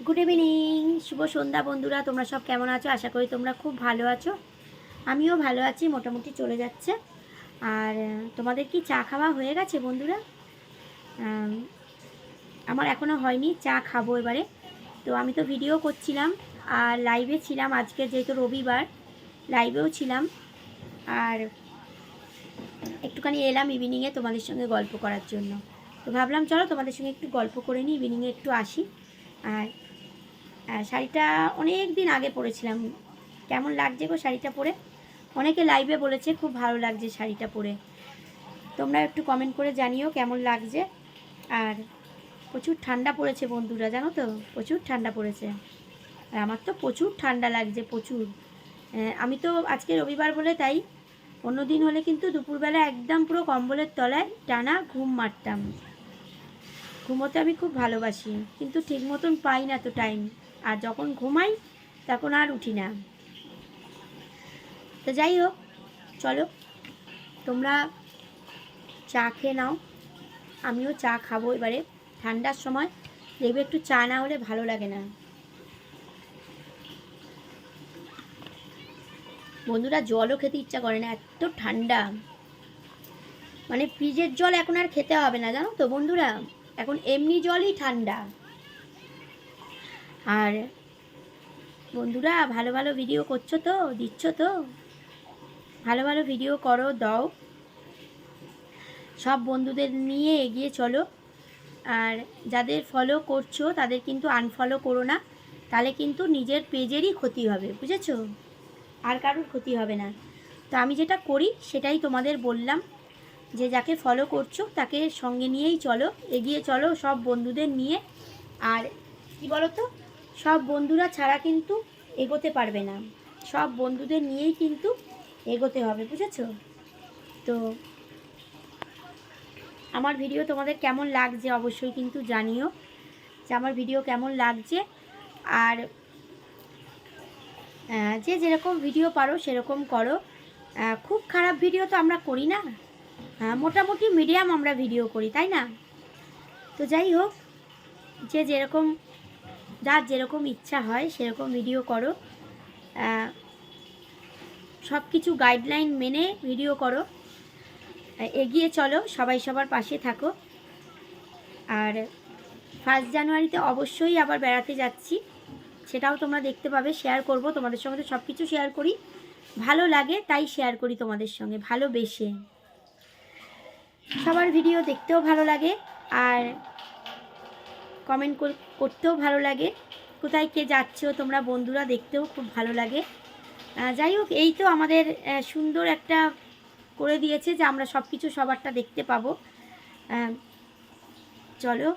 Good evening, শুভ সন্ধ্যা বন্ধুরা। তোমরা সব কেমন আছো? আশা করি তোমরা খুব ভালো আছো। আমিও ভালো আছি, মোটামুটি চলে যাচ্ছে। আর তোমাদের কি চা খাওয়া হয়ে গেছে বন্ধুরা? আমার এখনও হয়নি, চা খাবো এবারে। তো আমি তো ভিডিও করছিলাম আর লাইভে ছিলাম আজকে, যেহেতু রবিবার লাইভেও ছিলাম। আর একটুখানি এলাম ইভিনিংয়ে তোমাদের সঙ্গে গল্প করার জন্য। তো ভাবলাম চলো তোমাদের সঙ্গে একটু গল্প করে নিই, ইভিনিংয়ে একটু আসি। আর শাড়িটা অনেক দিন আগে পরেছিলাম। কেমন লাগছে গো শাড়িটা পরে? অনেকে লাইভে বলেছে খুব ভালো লাগছে শাড়িটা পরে। তোমরা একটু কমেন্ট করে জানিও কেমন লাগছে। আর প্রচুর ঠান্ডা পড়েছে বন্ধুরা, জানো তো, প্রচুর ঠান্ডা পড়েছে। আর আমার তো প্রচুর ঠান্ডা লাগছে, প্রচুর। আমি তো আজকে রবিবার বলে তাই, অন্য দিন হলে কিন্তু দুপুরবেলা একদম পুরো কম্বলের তলায় টানা ঘুম মারতাম। ঘুমোতে আমি খুব ভালোবাসি, কিন্তু ঠিক মতন পাই না তো টাইম। আর যখন ঘুমাই তখন আর উঠি না। তো যাই হোক, চলো তোমরা চা খেয়ে নাও, আমিও চা খাবো এবারে। ঠান্ডার সময় দেখবে একটু চা না হলে ভালো লাগে না বন্ধুরা। জলও খেতে ইচ্ছা করে না, এত ঠান্ডা। মানে ফ্রিজের জল এখন আর খেতে হবে না, জানো তো বন্ধুরা, এখন এমনি জলই ঠান্ডা। আর বন্ধুরা, ভালো ভালো ভিডিও করছো তো, দিচ্ছ তো, ভালো ভালো ভিডিও করো, দাও। সব বন্ধুদের নিয়ে এগিয়ে চলো। আর যাদের ফলো করছো তাদের কিন্তু আনফলো করো না, তাহলে কিন্তু নিজের পেজেরই ক্ষতি হবে, বুঝেছো? আর কারোর ক্ষতি হবে না। তো আমি যেটা করি সেটাই তোমাদের বললাম, যে যাকে ফলো করছো তাকে সঙ্গে নিয়েই চলো, এগিয়ে চলো সব বন্ধুদের নিয়ে। আর কি বলো তো, সব বন্ধুরা ছাড়া কিন্তু এগোতে পারবে না, সব বন্ধুদের নিয়েই কিন্তু এগোতে হবে, বুঝেছো? তো আমার ভিডিও তোমাদের কেমন লাগছে অবশ্যই কিন্তু জানিও, যে আমার ভিডিও কেমন লাগছে। আর যে যেরকম ভিডিও পারো সেরকম করো। খুব খারাপ ভিডিও তো আমরা করি না, মোটামুটি মিডিয়াম আমরা ভিডিও করি, তাই না? তো যাই হোক, যে যেরকম, যার যেরকম ইচ্ছা হয় সেরকম ভিডিও করো। সব কিছু গাইডলাইন মেনে ভিডিও করো, এগিয়ে চলো, সবাই সবার পাশে থাকো। আর 1 জানুয়ারিতে অবশ্যই আবার বেড়াতে যাচ্ছি, সেটাও তোমরা দেখতে পাবে, শেয়ার করব তোমাদের সঙ্গে। তো সব কিছু শেয়ার করি, ভালো লাগে তাই শেয়ার করি তোমাদের সঙ্গে, ভালোবেসে। সবার ভিডিও দেখতেও ভালো লাগে আর কমেন্ট করতেও ভালো লাগে, কোথায় কে যাচ্ছ তোমরা বন্ধুরা, দেখতেও খুব ভালো লাগে। যাই হোক, এই তো আমাদের সুন্দর একটা করে দিয়েছে যে আমরা সব কিছু সবারটা দেখতে পাবো। চলো,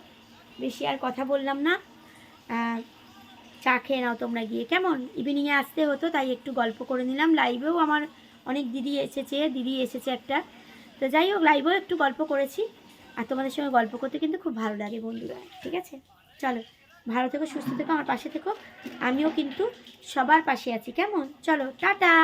বেশি আর কথা বললাম না, চা খেয়ে নাও তোমরা গিয়ে। কেমন, ইভিনিংয়ে আসতে হতো তাই একটু গল্প করে নিলাম। লাইভেও আমার অনেক দিদি এসেছে একটা। তো যাই হোক, লাইভেও একটু গল্প করেছি। আর তোমাদের সঙ্গে গল্প করতে কিন্তু খুব ভালো লাগে বন্ধুরা, ঠিক আছে? চলো, ভালো থেকো, সুস্থ থেকো, আমার পাশে থেকো। আমিও কিন্তু সবার পাশে আছি, কেমন? চলো, টাটা।